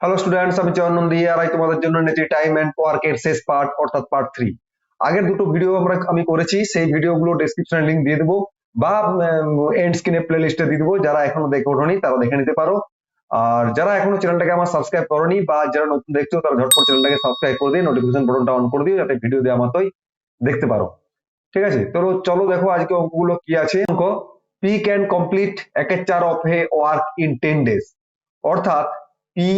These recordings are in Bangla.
হ্যালো স্টুডেন্টস, আমি চয়ন নন্দী আর তোমাদের জন্য এনেছি টাইম এন্ড ওয়ার্কের শেষ পার্ট অর্থাৎ পার্ট 3। আগের দুটো ভিডিও আমি করেছি, সেই ভিডিওগুলো ডেসক্রিপশনে লিংক দিয়ে দেবো বা এন্ড স্ক্রিনে প্লেলিস্টে দিয়ে দেবো। যারা এখনো দেখে ওঠোনি তারা দেখে নিতে পারো। আর যারা এখনো চ্যানেলটাকে আমার সাবস্ক্রাইব করোনি বা যারা নতুন দেখছো তারা ঝটপট চ্যানেলটাকে সাবস্ক্রাইব করে দিয়ে নোটিফিকেশন বাটনটা অন করে দিও, যাতে ভিডিও দেওয়া মাত্রই দেখতে পারো। ঠিক আছে, তো চলো দেখো আজকে অঙ্কগুলো কি আছে। অঙ্ক, পি ক্যান কমপ্লিট একের চার of A work in 10 days. অর্থাৎ পি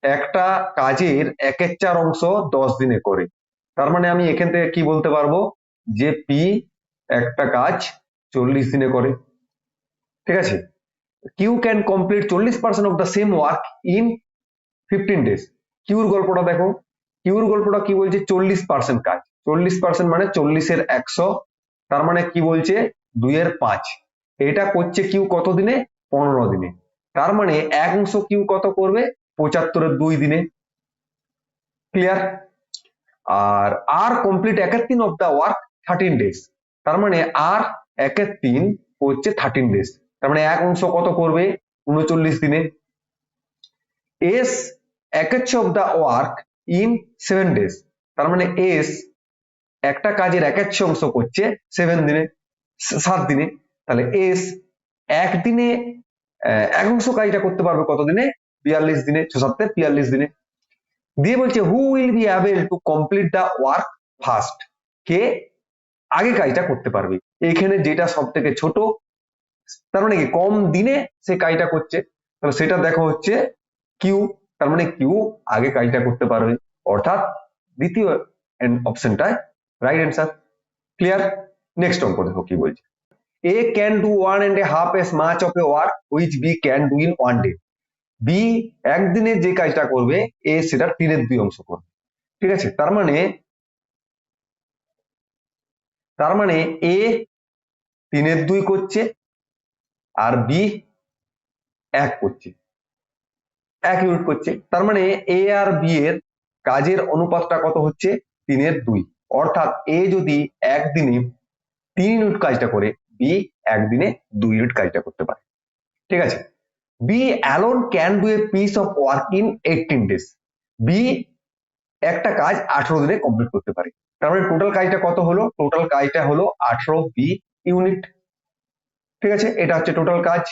একটা কাজের একের চার অংশ 10 দিনে করে। তার মানে আমি এখান থেকে কি বলতে পারবো যে পি একটা কাজ 40 দিনে করে। ঠিক আছে, Q can complete 40% of the same work in 15 days. কিউর গল্পটা দেখো, কিউর গল্পটা কি বলছে, 40% কাজ, 40% মানে 40-এর 100, তার মানে কি বলছে 2-এর 5। এটা করছে কিউ কত দিনে, 15 দিনে। তার মানে এক অংশ কিউ কত করবে, 75-এর 2 দিনে। ক্লিয়ার? আর আর কমপ্লিট একের 3 অফ দা ওয়ার্ক 13 ডেজ। তার মানে আর একের 3 হচ্ছে 13 ডেজ। তার মানে এক অংশ কত করবে, 39 দিনে। এস একের 6 of the work in 7 days. তার মানে এস একটা কাজের একের 6 অংশ করছে 7 দিনে, 7 দিনে। তাহলে এস একদিনে এক অংশ কাজটা করতে পারবে কত দিনে, 42 দিনে। 6-7 42 দিনে। দিয়ে বলছে who will be able to complete the work first. কে আগে কাজটা করতে পারবে। এখানে যেটা সব থেকে ছোট, তার মানে কি কম দিনে সে কাজটা করছে, তাহলে সেটা দেখো হচ্ছে কিউ। তার মানে কিউ আগে কাজটা করতে পারবে, অর্থাৎ দ্বিতীয় অপশনটা রাইট অ্যান্সার। ক্লিয়ার? নেক্সট অঙ্ক দেখো কি বলছে। এ can do 1.5 as much of a work which B can do in 1 day. B একদিনে যে কাজটা করবে এ সেটা 3-এর 2 অংশ করবে। ঠিক আছে, তার মানে এ 3-এর 2 করছে আর বি 1 করছে, 1 ইউনিট করছে। তার মানে এ আর বি এর কাজের অনুপাতটা কত হচ্ছে, 3-এর 2। অর্থাৎ এ যদি একদিনে 3 ইউনিট কাজটা করে, বি একদিনে 2 ইউনিট কাজটা করতে পারে। ঠিক আছে, B alone can do a piece of work in 18 days. B একটা কাজ 18 দিনে কমপ্লিট করতে পারে। তার মানে টোটাল কাজটা কত হলো, টোটাল কাজটা হলো 18 বি ইউনিট। ঠিক আছে, এটা হচ্ছে টোটাল কাজ,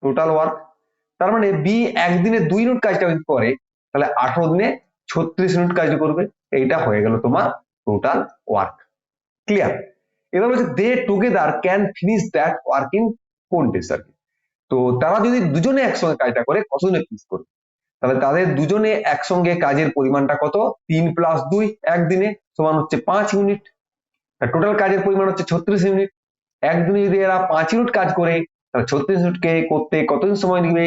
টোটাল ওয়ার্ক। তার মানে বি একদিনে 2 ইউনিট কাজটা করে, তাহলে 18 দিনে 36 ইউনিট কাজ করবে। এইটা হয়ে গেল তোমার টোটাল ওয়ার্ক। ক্লিয়ার? এবার বলছে they together can finish that work in 4 days. আর কি, তো তারা যদি দুজনে একসঙ্গে কাজটা করে কতদিনে ফিনিশ করবে, তাহলে তাদের দুজনে একসঙ্গে কাজের পরিমাণটা কত, 3 + 2 একদিনে সমান হচ্ছে 5 ইউনিট। টোটাল কাজের পরিমাণ হচ্ছে 36 ইউনিট। একদিনে যদি এরা 5 ইউনিট কাজ করে, তাহলে 36 ইউনিটকে করতে কতদিন সময় নেবে,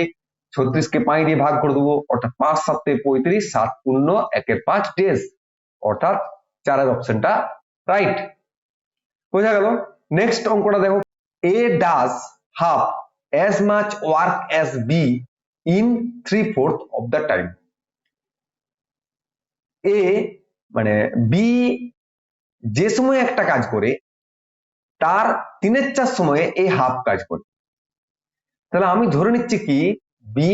36-কে 5 দিয়ে ভাগ করে দেবো, অর্থাৎ 5 × 7 = 35, 7 × 1-এর 5 ডেজ। অর্থাৎ 4-এর অপশনটা রাইট। বোঝা গেল? নেক্সট অঙ্কটা দেখো। এ does half as much work as B in 3/4 of the time. এ মানে বি যে সময় একটা কাজ করে তার 3/4 সময়ে এ হাফ কাজ করে। তাহলে আমি ধরে নিচ্ছি কি বি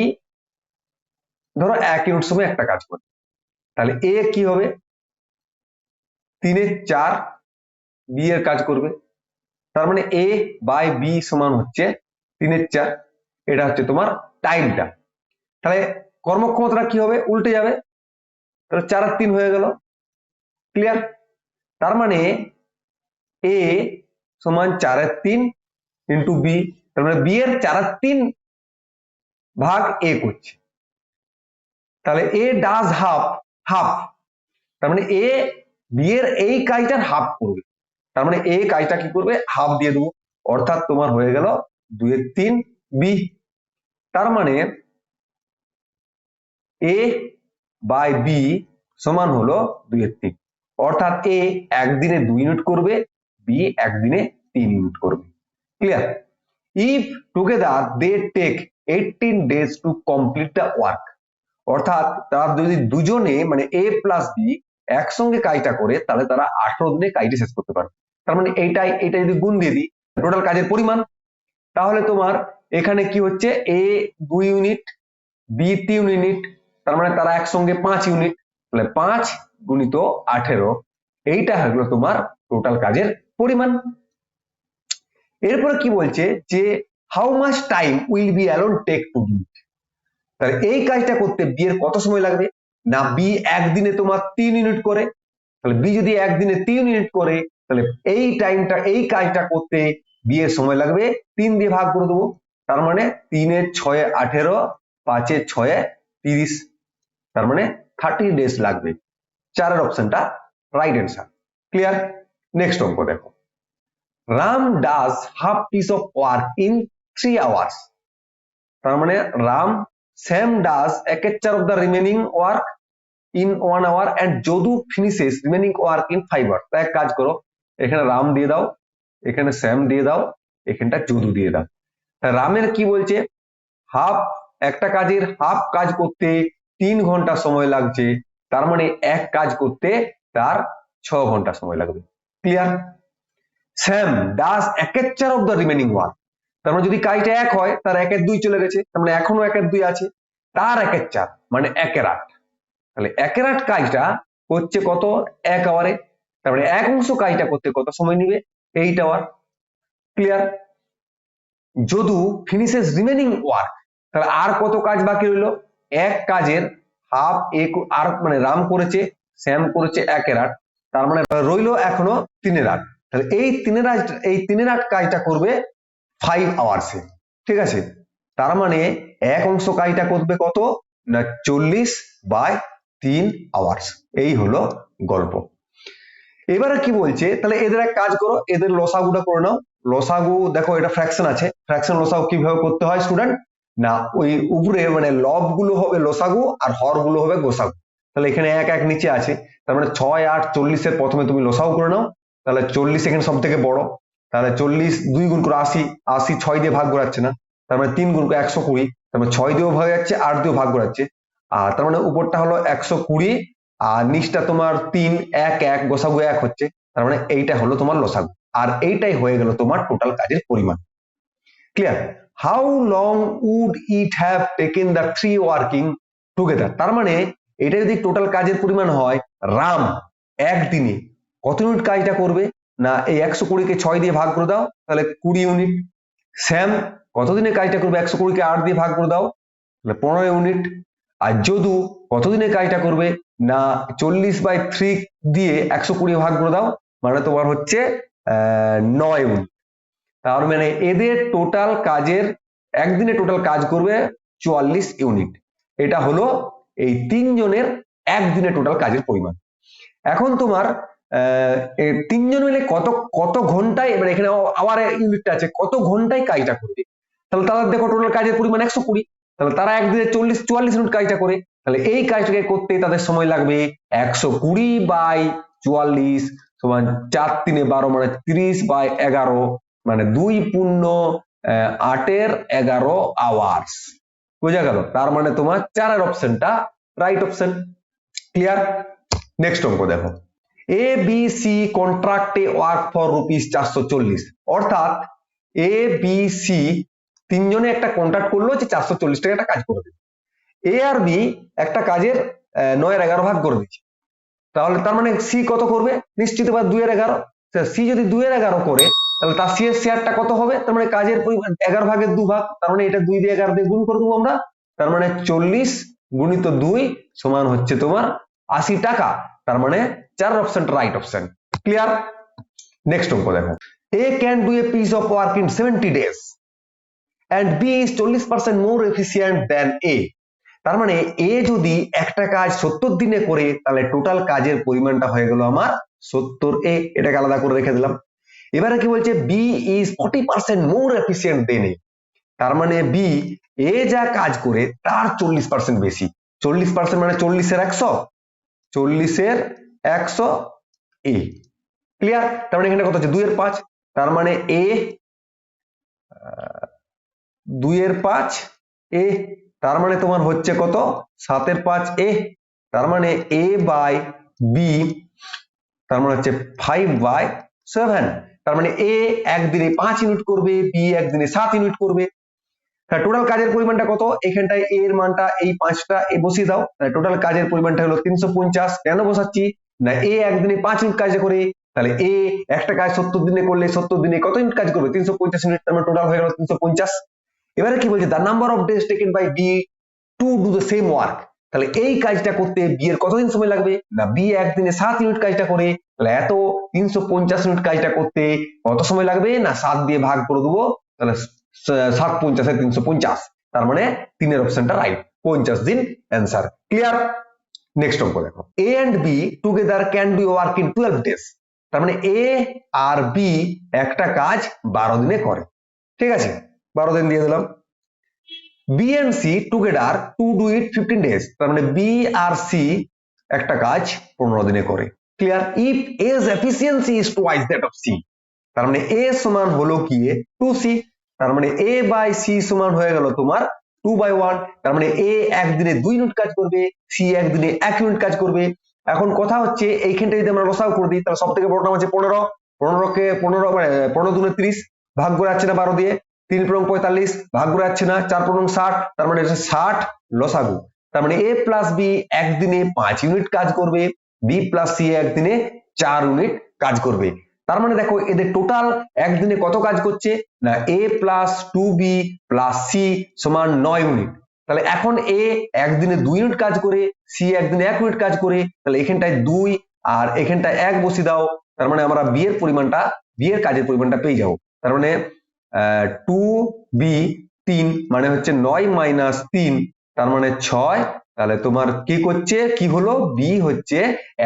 ধরো 1 ইউনিট সময় একটা কাজ করে, তাহলে এ কি হবে, 3/4 বি এর কাজ করবে। তার মানে এ বাই বি সমান হচ্ছে 3/4। এটা হচ্ছে তোমার টাইমটা। তাহলে কর্মক্ষমতাটা কি হবে, উল্টে যাবে, তাহলে 4/3 হয়ে গেল। ক্লিয়ার? তার মানে এ সমান 4/3 ইন্টু বি। তার মানে বি এর 4/3 ভাগ এ করছে, তাহলে এ ডাজ হাফ, হাফ। তার মানে এ বি এর এই কাজটার হাফ করবে। তার মানে এ কাজটা কি করবে, হাফ দিয়ে দেবো। অর্থাৎ তোমার হয়ে গেল 2/3 বি। তার মানে এ বাই বি সমান হলো 2/3। অর্থাৎ এ একদিনে 2 ইউনিট করবে, বি একদিনে 3 ইউনিট করবে। Clear? If together they take 18 days to complete the work. অর্থাৎ তারা যদি দুজনে মানে এ প্লাস বি একসঙ্গে কাজটা করে, তাহলে তারা 18 দিনে কাজটি শেষ করতে পারবে। তার মানে এইটা যদি গুণ দিয়ে দিই টোটাল কাজের পরিমাণ, তাহলে তোমার এখানে কি হচ্ছে, এ 2 ইউনিট, বি 3 ইউনিট, তার মানে তারা একসঙ্গে 5 ইউনিট, তাহলে 5 গুণিত 18, এইটা হলো তোমার টোটাল কাজের পরিমাণ। এরপরে কি বলছে যে how much time will B alone take to do, তাহলে এই কাজটা করতে বি এর কত সময় লাগবে, না বি একদিনে তোমার 3 ইউনিট করে, তাহলে বি যদি একদিনে 3 ইউনিট করে তাহলে এই টাইমটা এই কাজটা করতে বি এর সময় লাগবে 3 দিয়ে ভাগ করে দেবো, তার মানে 3 এর 6 এ 18, 5 এর 6 এ 30, তার মানে 30 ডেজ লাগবে। চারের অপশনটা রাইট অ্যান্সার। ক্লিয়ার? নেক্সট অঙ্ক দেখো, Ram does half piece of work in 3 hours, তার মানে রাম স্যাম ডাজ একের of the remaining work in 1 hour and Jadu finishes remaining work in 5 hours. এক কাজ করো, এখানে রাম দিয়ে দাও, এখানে স্যাম দিয়ে দাও, এখানটা যদু দিয়ে দাও। রামের কি বলছে, হাফ, একটা কাজের হাফ কাজ করতে 3 ঘন্টা সময় লাগছে, তার মানে এক কাজ করতে তার 6 ঘন্টা সময় লাগবে। ক্লিয়ার? স্যাম ডাজ একের অফ দ্য রিমেনিং ওয়ার্ক, তার মানে যদি কাজটা এক হয় তার 1/2 চলে গেছে, তার মানে এখনো 1/2 আছে, তার 1/4 মানে 1/8, তাহলে 1/8 কাজটা হচ্ছে কত, 1 আওয়ারে, তারপরে এক অংশ কাজটা করতে কত সময় নিবে, 8 hour. Clear? Jadu finishes remaining work, তাহলে আর কত কাজ বাকি রইলো, এক কাজের হাফ আর মানে রাম করেছে, স্যাম করেছে 1/8, তার মানে রইলো এখনো 3/8, তাহলে এই 3/8 কাজটা করবে 5 আওয়ার্সে। ঠিক আছে, তার মানে এক অংশ কাজটা করবে কত না 40/3 আওয়ার্স। এই হলো গল্প। এবারে কি বলছে, তাহলে এদের এক কাজ করো, এদের লসাগুটা করে নাও। লসাগু দেখো এটা ফ্র্যাকশন আছে, ফ্র্যাকশন লসাগু কিভাবে করতে হয় স্টুডেন্ট, না ওই উপরে মানে লব গুলো হবে লসাগু আর হর গুলো হবে গোসাগু। তাহলে এখানে 1 1 নিচে আছে, তার মানে 6 8 40 এর প্রথমে তুমি লসাগু করে নাও, তাহলে 40 এখানে সব থেকে বড়, তাহলে 40 2 গুণ করে 80, 80 6 দিয়ে ভাগ করা যাচ্ছে না, তার মানে 3 গুণ করে 120, তার মানে 6 দিয়েও ভাগ যাচ্ছে 8 দিয়েও ভাগ করা যাচ্ছে, আর তার মানে উপরটা হলো 120 আর নিচটা তোমার 3 1 1 গোসাগু 1 হচ্ছে, তার মানে এইটা হলো তোমার লসাগু, আর এইটাই হয়ে গেল তোমার টোটাল কাজের পরিমাণ। Clear? How long would it have taken the 3 working together, তার মানে এটা যদি টোটাল কাজের পরিমাণ হয়, রাম একদিনে কত ইউনিট কাজটা করবে, না এই 120 কে 6 দিয়ে ভাগ করে দাও, তাহলে 20 ইউনিট। স্যাম কতদিনে কাজটা করবে, 120 কে 8 দিয়ে ভাগ করে দাও, তাহলে 15 ইউনিট। আর যদু কতদিনে কাজটা করবে, না 40/3 দিয়ে 120 ভাগ করে দাও, মানে তোমার হচ্ছে 9 ইউনিট। তার মানে এদের টোটাল কাজের একদিনে টোটাল কাজ করবে 44 ইউনিট। এটা হলো এই তিনজনের একদিনে টোটাল কাজের পরিমাণ। এখন তোমার তিনজন মিলে কত কত ঘন্টায়, এবার এখানে আবার ইউনিটটা আছে, কত ঘন্টায় কাজটা করবে, তাহলে তাদের দেখো টোটাল কাজের পরিমাণ 120, তাহলে তারা একদিনে 44 ইউনিট কাজটা করে, তাহলে এই কাজটাকে করতে তাদের সময় লাগবে 120/44 সমান 4 3 12 মানে 30/11 মানে 2 পূর্ণ 8/11 আওয়ার্স। বুঝা গেল? তার মানে তোমার চারের অপশনটা রাইট অপশন। ক্লিয়ার? নেক্সট অঙ্ক দেখো, এ বি সি কন্ট্রাক্টে ওয়ার্ক ফর ₹440, অর্থাৎ এ বি সি তিনজনে একটা কন্ট্রাক্ট করলো যে 440 টাকা একটা কাজ করে দেবে। এ আর বি একটা কাজের 9/11 ভাগ করে দিচ্ছে, তাহলে তার মানে সি কত করবে, নিশ্চিত এবার 2/11, সি যদি 2/11 করে তাহলে তার সি এর শেয়ারটা কত হবে, তার মানে কাজের পরিমাণ 11 ভাগের 2 ভাগ, তার মানে এটা 2 দিয়ে 11 দিয়ে গুণ করে দেবো আমরা, তার মানে 40 গুণিত 2 সমান হচ্ছে তোমার 80 টাকা, তার মানে 4 অপশনটা রাইট অপশন। ক্লিয়ার? নেক্সট অঙ্ক দেখো, A can do a piece of work in 70 days and B is 40% more efficient than A, তার মানে এ যদি একটা কাজ 70 দিনে করে তাহলে টোটাল কাজের পরিমাণটা হয়ে গেল আমার 70A, এটাকে আলাদা করে রেখে দিলাম। এবারে কি বলছে, বি ইজ 40% মোর এফিসিয়েন্ট দেন এ, তার মানে বি এ যা কাজ করে তার 40% বেশি, 40% মানে 40 এর 100, 40 এর 100 এ। ক্লিয়ার? তার মানে এখানে কত হচ্ছে 2 এর 5, তার মানে এ 2 এর 5 এ, তার মানে তোমার হচ্ছে কত 7 এর 5 এ, তার মানে এ বাই বি তার মানে হচ্ছে 5/7, তার মানে এ একদিনে 5 ইউনিট করবে, বি একদিনে 7 ইউনিট করবে, তাহলে টোটাল কাজের পরিমাণটা কত, এখানটায় এ এর মানটা এই 5টা এ বসিয়ে দাও, তাহলে টোটাল কাজের পরিমাণটা হলো 350। কেন বসাচ্ছি না, এ একদিনে 5 ইউনিট কাজ করে, তাহলে এ একটা কাজ 70 দিনে করলে 70 দিনে কত ইউনিট কাজ করবে, 350 ইউনিট, তার মানে টোটাল হয়ে গেল 350। এবারে কি বলছে, the number of days taken by B to do the same work, তাহলে এই কাজটা করতে বি এর কতদিন সময় লাগবে, না বি একদিনে 7 ইউনিট কাজটা করে, তাহলে এত 350 ইউনিট কাজটা করতে কত সময় লাগবে, না 7 দিয়ে ভাগ করে দেবো, তাহলে 7 50 350, তার মানে 3 এর অপশনটা রাইট, 50 দিন অ্যান্সার। ক্লিয়ার? নেক্সট অঙ্ক দেখো, A and B together can do work in 12 days, তার মানে এ আর বি একটা কাজ 12 দিনে করে, ঠিক আছে, 12 দিন দিয়ে দিলাম। B and C together to do it 15 days, তার মানে বি আর সি একটা কাজ 15 দিনে করে। Clear? If A's efficiency is twice that of C, তার মানে এ সমান হলো কি 2c, তার মানে এ বাই সি সমান হয়ে গেল তোমার 2/1, তার মানে এ একদিনে 2 ইউনিট কাজ করবে, সি একদিনে 1 ইউনিট কাজ করবে। এখন কথা হচ্ছে এইখানটা যদি আমরা লসাগু করে দিই, তাহলে সব থেকে বড় নাম আছে 15, 15 কে 15 মানে 15 দুনে 30, ভাগ করে যাচ্ছে না 12 দিয়ে, 3 পূরণ 45, ভাগ করে যাচ্ছে না, 4 পূরণ 60, তার মানে এটা 60 লসাগু, তার মানে এ প্লাস বি একদিনে 5 ইউনিট কাজ করবে, বি প্লাস সি একদিনে 4 ইউনিট কাজ করবে। তার মানে দেখো এদের টোটাল একদিনে কত কাজ করছে, না a plus 2b plus c সমান 9 ইউনিট। তাহলে এখন a একদিনে 2 ইউনিট কাজ করে, c একদিনে 1 ইউনিট কাজ করে, তাহলে এখানটায় 2 আর এখানটায় 1 বসিয়ে দাও, তার মানে আমরা b এর পরিমাণটা, b এর কাজের পরিমাণটা পেয়ে যাবো। তার মানে 2b 3 মানে হচ্ছে 9 মাইনাস 3, তার মানে 6, তাহলে তোমার কি করছে, কি হলো, b হচ্ছে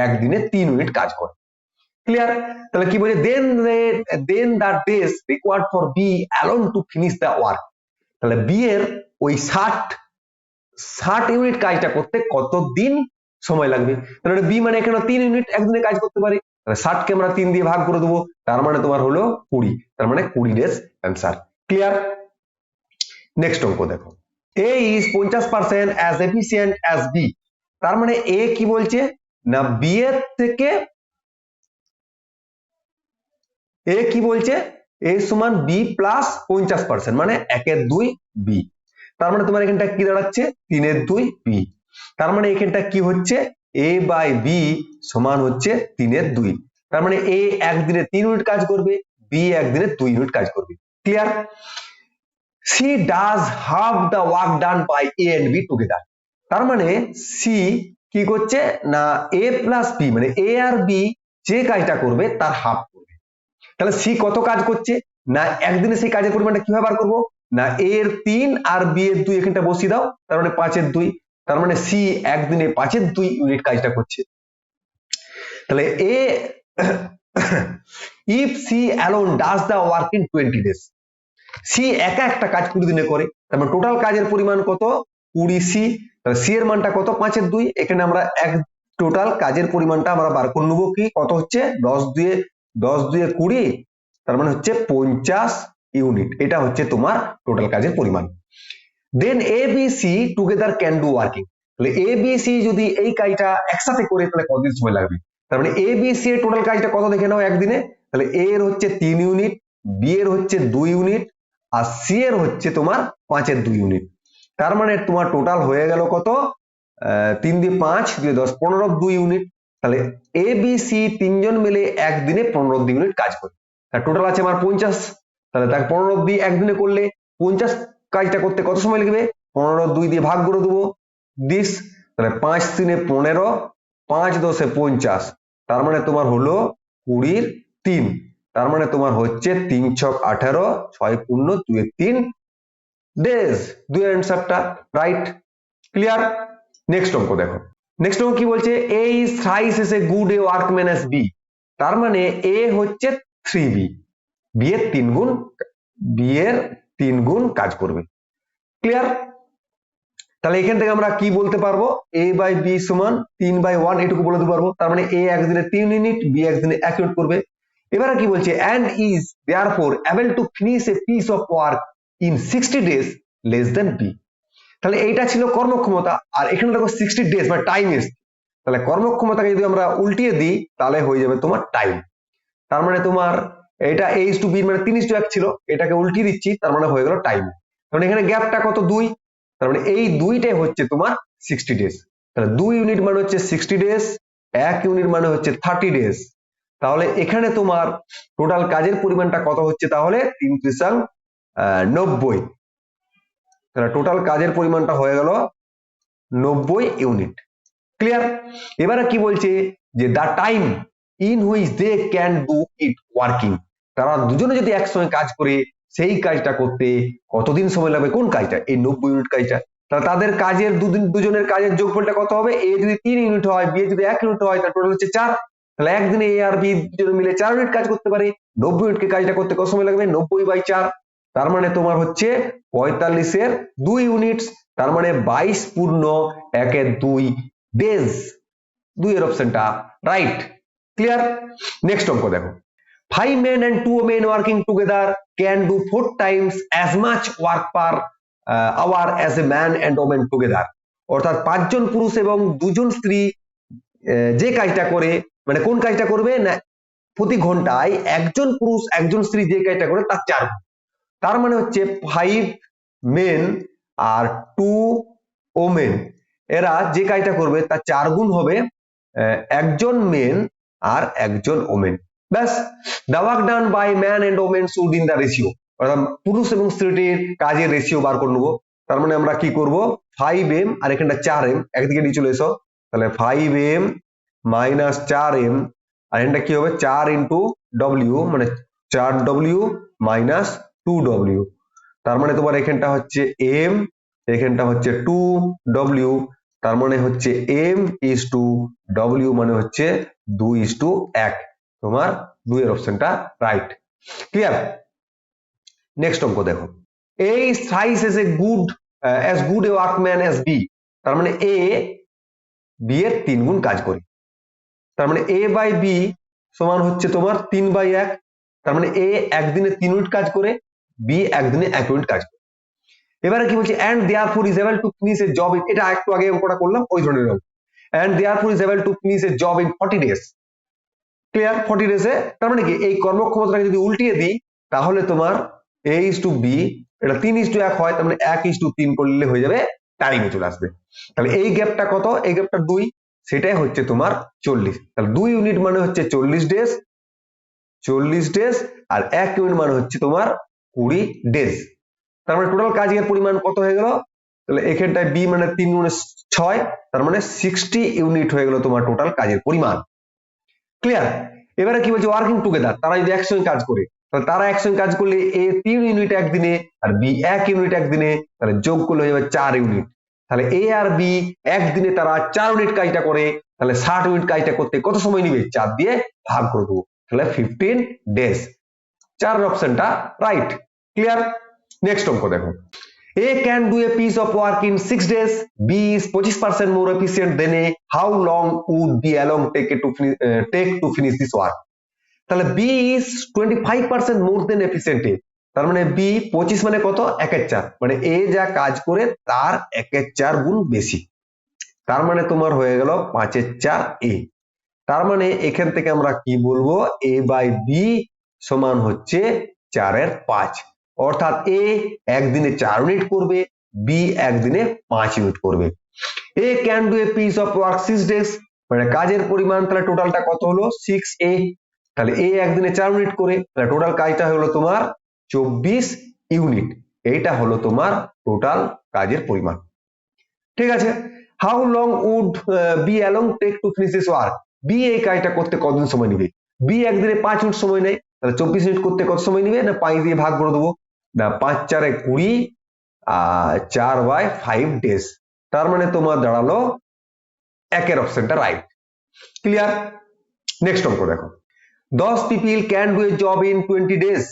একদিনে 3 ইউনিট কাজ করে। ক্লিয়ার? তাহলে কি বলছে, then the days required for B alone to finish the work, তাহলে বি এর ওই 60 ইউনিট কাজটা করতে কত দিন সময় লাগবে, তাহলে বি মানে এখানে 3 ইউনিট একদিনে কাজ করতে পারে, তাহলে 60 কে আমরা 3 দিয়ে ভাগ করে দেবো, তার মানে তোমার হলো 20, তার মানে 20 ডেজ অ্যান্সার। ক্লিয়ার? নেক্সট অঙ্ক দেখো, A is 50% as efficient as B, তার মানে এ কি বলছে, না বি এর থেকে এ কি বলছে, এ সমান বি প্লাস 50%, মানে 1/2 বি, তার মানে তোমার এখানটা কি দাঁড়াচ্ছে, 3/2 বি, তার মানে এখানটা কি হচ্ছে, এ বাই বি সমান হচ্ছে 3/2, তার মানে এ একদিনে 3 ইউনিট কাজ করবে, বি একদিনে 2 ইউনিট কাজ করবে। Clear? C does half the work done by A and B together, তার মানে সি কি করছে, না এ প্লাস বি মানে এ আর বি যে কাজটা করবে তার হাফ করবে, তাহলে সি কত কাজ করছে, না একদিনে সেই কাজের পরিমাণটা কিভাবে বার করবো, না এ এর 3 আর বি এর 2 এখানটা বসিয়ে দাও, তার মানে 5/2, তার মানে সি একদিনে 5/2 ইউনিট কাজটা করছে। তাহলে A if C alone does the work in 20 days, C একা একটা কাজ 20 দিনে করে, তার মানে টোটাল কাজের পরিমাণ কত, 20 সি, তাহলে সি এর মানটা কত, 5/2, এখানে আমরা এক টোটাল কাজের পরিমাণটা আমরা বার করে নেবো, কি কত হচ্ছে, 10 দিয়ে 20, তার মানে হচ্ছে 50 ইউনিট, এটা হচ্ছে তোমার টোটাল কাজের পরিমাণ। Then A B C together can do working, তাহলে এ বি সি যদি এই কাজটা একসাথে করে তাহলে কতদিন সময় লাগবে, তার মানে এ বি সি এর টোটাল কাজটা কত দেখে নাও একদিনে, তাহলে এ এর হচ্ছে 3 ইউনিট, বি এর হচ্ছে 2 ইউনিট, আর সি এর হচ্ছে তোমার 5/2 ইউনিট, তার মানে তোমার টোটাল হয়ে গেল কত, 3 দিয়ে 5 দিয়ে 10 15 2 ইউনিট, তাহলে এ বি সি তিনজন মিলে একদিনে 15 ইউনিট কাজ করে, টোটাল আছে আমার 50, তাহলে তাকে 15 দিয়ে একদিনে করলে 50 কাজটা করতে কত সময় লাগবে, 15 2 দিয়ে ভাগ করে দেবো 20, তাহলে 5 3 15, 5 10 50, তার মানে তোমার হলো 20 3, তার মানে তোমার হচ্ছে 3 6 18, 6 পূর্ণ 2 3 ডেজ, 2 এর অ্যান্সারটা রাইট। ক্লিয়ার? নেক্সট অঙ্ক দেখো, নেক্সট অঙ্ক কি বলছে, A is thrice as a good a workman as B, তার মানে এ হচ্ছে 3b, বি এর 3 গুণ, বি এর 3 গুণ কাজ করবে। ক্লিয়ার? তাহলে এখান থেকে আমরা কি বলতে পারবো, a বাই বি সমান 3/1 এটুকু বলে দিতে পারবো, তার মানে a একদিনে 3 ইউনিট, বি একদিনে 1 ইউনিট করবে। এবারে কি বলছে, and is therefore able to finish a piece of work in 60 days less than b, তাহলে এইটা ছিল কর্মক্ষমতা, আর এখানে দেখো 60 ডেজ মানে টাইম এসছে, তাহলে কর্মক্ষমতাকে যদি আমরা উল্টিয়ে দিই তাহলে হয়ে যাবে তোমার টাইম, তার মানে তোমার এটা a is to b মানে 3:1 ছিল, এটাকে উল্টিয়ে দিচ্ছি তার মানে হয়ে গেল টাইম, কারণ এখানে গ্যাপটা কত 2, তার মানে এই 2টাই হচ্ছে তোমার 60 ডেজ। তাহলে 2 ইউনিট মানে হচ্ছে 60 ডেজ, 1 ইউনিট মানে হচ্ছে 30 ডেজ। তাহলে এখানে তোমার টোটাল কাজের পরিমাণটা কত হচ্ছে, তাহলে 3 × 90। তাহলে টোটাল কাজের পরিমাণটা হয়ে গেল 90 ইউনিট। ক্লিয়ার? এবারে কি বলছে যে the time in which they can do it working, তারা দুজনে যদি একসঙ্গে কাজ করে সেই কাজটা করতে কতদিন সময় লাগবে, কোন কাজটা, এই 90 ইউনিট কাজটা। তাহলে তাদের কাজের দুজনের কাজের যোগফলটা কত হবে, এ যদি 3 ইউনিট হয়, বি যদি 1 ইউনিট হয়, তাহলে টোটাল হচ্ছে 4। তাহলে একদিনে এ আর বি দুজনে মিলে 4 ইউনিট কাজ করতে পারে। 90 ইউনিটকে কাজটা করতে কত সময় লাগবে, 90/4। তার মানে তোমার হচ্ছে 45 এর 2 ইউনিট, তার মানে 22 পূর্ণ 1/2 ডেজ। 2 এর অপশনটা রাইট। ক্লিয়ার? নেক্সট অঙ্ক দেখো, 5 men and 2 women working together can do 4 times as much work per hour as a man and woman together। অর্থাৎ 5 জন পুরুষ এবং 2 জন স্ত্রী যে কাজটা করে, মানে কোন কাজটা করবে না, প্রতি ঘন্টায় একজন পুরুষ একজন স্ত্রী যে কাজটা করে তার 4 গুণ। তার মানে হচ্ছে 5 men আর 2 women এরা যে কাজটা করবে তার 4 গুণ হবে একজন মেন আর একজন ওমেন। ব্যাস, the work done by man and woman should in the ratio, অর্থাৎ পুরুষ এবং স্ত্রীর কাজের রেশিও বার করে নেবো। তার মানে আমরা কি করব, 5m আর এখানটা 4m একদিকে নিয়ে চলে এসো, তাহলে 5m মাইনাস 4m আর এখানটা কি হবে 4 ইন্টু w, মানে 4w মাইনাস 2w। তার মানে তোমার এখানটা হচ্ছে m, এখানটা হচ্ছে 2w, তার মানে হচ্ছে m is to w মানে হচ্ছে 2:1। তোমার 2 এর অপশনটা রাইট। ক্লিয়ার? নেক্সট অঙ্ক দেখো, a is thrice as good a workman as b, তার মানে a b এর 3 গুণ কাজ করে। তার মানে a বাই b সমান হচ্ছে তোমার 3/1। তার মানে a একদিনে 3 ইউনিট কাজ করে, b একদিনে 1 ইউনিট কাজ করে। এবারে কি বলছে, and therefore is able to finish a job, এটা একটু আগে অঙ্কটা করলাম ওই ধরনের অঙ্ক, and therefore is able to finish a job in 40 days। Clear? 40 ডেজে, তার মানে কি এই কর্মক্ষমতাটাকে যদি উল্টিয়ে দিই তাহলে তোমার a is to b, এটা 3:1 হয়, তার মানে 1:3 করলে হয়ে যাবে, টাইমে চলে আসবে। তাহলে এই গ্যাপটা কত, এই গ্যাপটা 2, সেটাই হচ্ছে তোমার 40। তাহলে 2 ইউনিট মানে হচ্ছে 40 ডেজ, 40 ডেজ আর 1 ইউনিট মানে হচ্ছে তোমার 20 ডেজ। তার মানে টোটাল কাজের পরিমাণ কত হয়ে গেল, তাহলে এখানটায় বি মানে 3 × 6, তার মানে 60 ইউনিট হয়ে গেল তোমার টোটাল কাজের পরিমাণ। ক্লিয়ার? এবারে কি বলছে, ওয়ার্কিং টুগেদার, তারা যদি একসঙ্গে কাজ করে, তাহলে তারা একসঙ্গে কাজ করলে এ 3 ইউনিট একদিনে আর বি 1 ইউনিট একদিনে, তাহলে যোগ করলে হয়ে যাবে 4 ইউনিট। তাহলে এ আর বি একদিনে তারা 4 ইউনিট কাজটা করে, তাহলে 60 ইউনিট কাজটা করতে কত সময় নেবে, 4 দিয়ে ভাগ করে দেবো, তাহলে 15 ডেজ। 4 অপশনটা রাইট। ক্লিয়ার? নেক্সট অঙ্ক দেখো, A can do a piece of work in 6 days, B is 25% more efficient than A, how long would be along take to finish this work? তাহলে B is 25% more than efficient A, তার মানে B 25 মানে কত, 1/4, মানে A যা কাজ করে তার 1/4 গুণ বেশি। তার মানে তোমার হয়ে গেল 5/4 A। তার মানে এখান থেকে আমরা কি বলবো, A বাই B সমান হচ্ছে 4/5, অর্থাৎ A একদিনে 4 ইউনিট করবে, B একদিনে 5 ইউনিট করবে। A can do a piece of work 6 days, মানে কাজের পরিমাণ তাহলে টোটালটা কত হলো 6A। তাহলে A একদিনে 4 ইউনিট করে, তাহলে টোটাল কাজটা হলো তোমার 24 ইউনিট। এইটা হলো তোমার টোটাল কাজের পরিমাণ। ঠিক আছে? How long would B alone take to finish this work, B এই কাজটা করতে কতদিন সময় নেবে, বি একদিনে 5 ইউনিট সময় নেয়, তাহলে 24 ইউনিট করতে কত সময় নেবে না 5 দিয়ে ভাগ করে দেবো, না 5 × 4 = 20 আর 4/5 ডেজ। তার মানে তোমার দাঁড়ালো 1 এর অপশনটা রাইট। ক্লিয়ার? নেক্সট অঙ্ক দেখো, 10 people can do a job in 20 days,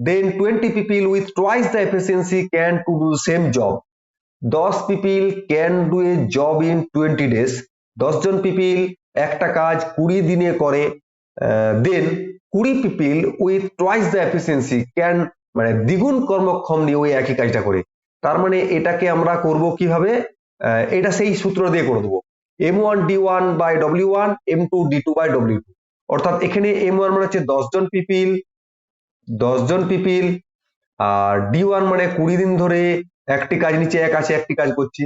then 20 people with twice the efficiency can to do the same job। 10 people can do a job in 20 days, 10 John people একটা কাজ 20 দিনে করে, দেন 20 people with twice the efficiency can, মানে দ্বিগুণ কর্মক্ষম নিয়ে ওই একই কাজটা করে। তার মানে এটাকে আমরা করব কিভাবে, এটা সেই সূত্র দিয়ে করে দেবো, m1 d1 by w1 m2 d2 by w2। অর্থাৎ এখানে m1 মানে হচ্ছে 10 জন পিপিল, 10 জন পিপিল আর d1 মানে 20 দিন ধরে একটি কাজ নিচে এক আছে, একটি কাজ করছি।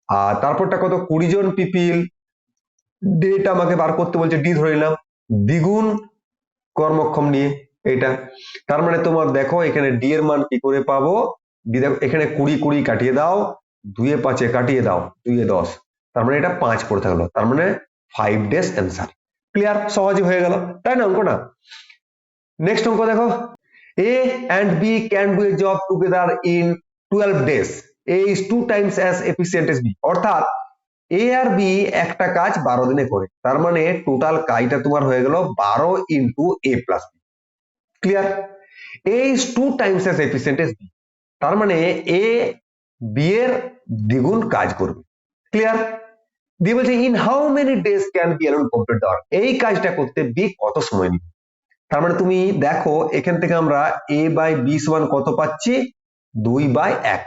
আর তারপরটা কত, 20 জন পিপিল, ডেটা আমাকে বার করতে বলছে, ডি ধরে নিলাম, দ্বিগুণ কর্মক্ষম নিয়ে এটা। তার মানে তোমার দেখো এখানে ডি এর মান কি করে পাবো, ডি দেখো এখানে 20 20 কাটিয়ে দাও, 2 এ 5 কাটিয়ে দাও, 2 এ 10, তার মানে এটা 5 পড়ে থাকলো, তার মানে 5 ডেজ অ্যান্সার। ক্লিয়ার, সহজে হয়ে গেল, তাই না অঙ্কটা? নেক্সট অঙ্ক দেখো, A and B can do a job together in 12 days. A is 2 times as efficient as B. অর্থাৎ A আর B একটা কাজ 12 দিনে করে, তার মানে টোটাল কাজটা তোমার হয়ে গেল 12 into A plus B। Clear? A is 2 times as efficient as B, তার মানে A B এর দ্বিগুণ কাজ করবে। ক্লিয়ার? দিয়ে বলছে in how many days can be alone complete the work, এই কাজটা করতে বি কত সময় নেবে। তার মানে তুমি দেখো এখান থেকে আমরা a বাই বি সমান কত পাচ্ছি, 2/1।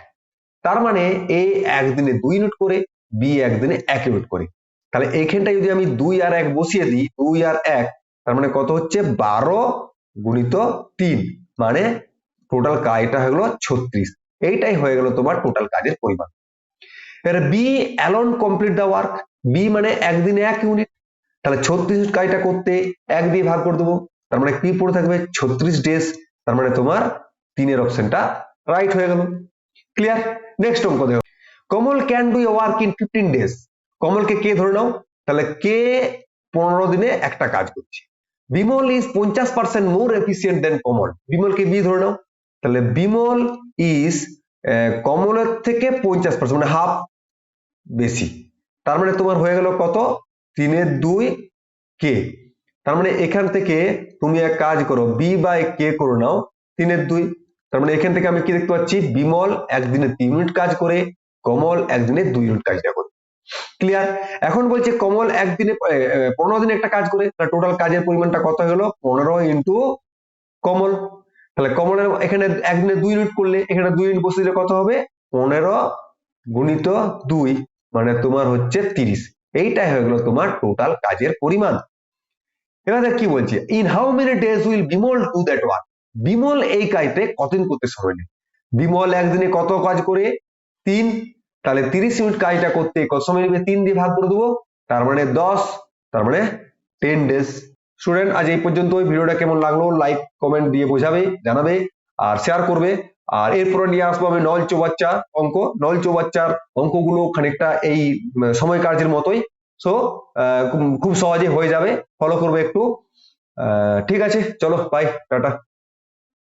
তার মানে a একদিনে 2 ইউনিট করে, বি একদিনে 1 ইউনিট করে। তাহলে এইখানটা যদি আমি 2 আর 1 বসিয়ে দিই, 2 আর 1, তার মানে কত হচ্ছে 12 গুণিত 3, মানে টোটাল কাজটা হয়ে গেল 36। এইটাই হয়ে গেল তোমার টোটাল কাজের পরিমাণ। এবার B alone complete the work, B মানে একদিনে 1 ইউনিট, তাহলে 36 কাজটা করতে 1 দিয়ে ভাগ করে দেবো, তার মানে কি পড়ে থাকবে 36 ডেজ, তার মানে তোমার 3 এর অপশনটা রাইট হয়ে গেল। ক্লিয়ার? নেক্সট অঙ্ক দেখো, Kamal can do a work in 15 days. কমলকে কে ধরে নাও, তাহলে কে 15 দিনে একটা কাজ করছে। Bimal is 50% more efficient than Kamal, বিমলকে বি ধরে নাও, তাহলে বিমল ইজ কমলের থেকে 50% মানে হাফ বেশি, তার মানে তোমার হয়ে গেল কত, 3 এর 2 কে। তার মানে এখান থেকে তুমি এক কাজ করো, বি বাই কে করে নাও 3 এর 2, তার মানে এখান থেকে আমি কি দেখতে পাচ্ছি, বিমল একদিনে 3 ইউনিট কাজ করে, কমল একদিনে 2 ইউনিট কাজটা করে। ক্লিয়ার? এখন বলছে কমল একদিনে 15 দিনে একটা কাজ করে, তাহলে টোটাল কাজের পরিমাণটা কত হলো, 15 ইন্টু কমল। তাহলে কমলের এখানে একদিনে 2 ইউনিট করলে এখানে 2 ইউনিট বসে দিলে কত হবে, 15 গুণিত 2, মানে তোমার হচ্ছে 30। এইটাই হয়ে গেল তোমার টোটাল কাজের পরিমাণ। এবার কি বলছে, in how many days will Bimal do that work, Bimal এই কাজটা কতদিন করতে সময় নেয়। বিমল একদিনে কত কাজ করে, 3, তাহলে 30 ইউনিট কাজটা করতে কত সময় নেবে, 3 দিয়ে ভাগ করে দেবো, তার মানে 10, তার মানে 10 ডেজ। স্টুডেন্ট আজ এই পর্যন্ত, ভিডিওটা কেমন লাগলো লাইক কমেন্ট দিয়ে বোঝাবে, জানাবে আর শেয়ার করবে। আর এরপরে নিয়ে আসবো আমি নল চৌবাচ্চা অঙ্ক, নল চৌবাচ্চার অঙ্কগুলো খানিকটা এই সময় কার্যের মতোই, সো খুব সহজে হয়ে যাবে, ফলো করবে একটু। ঠিক আছে, চলো বাই, টাটা।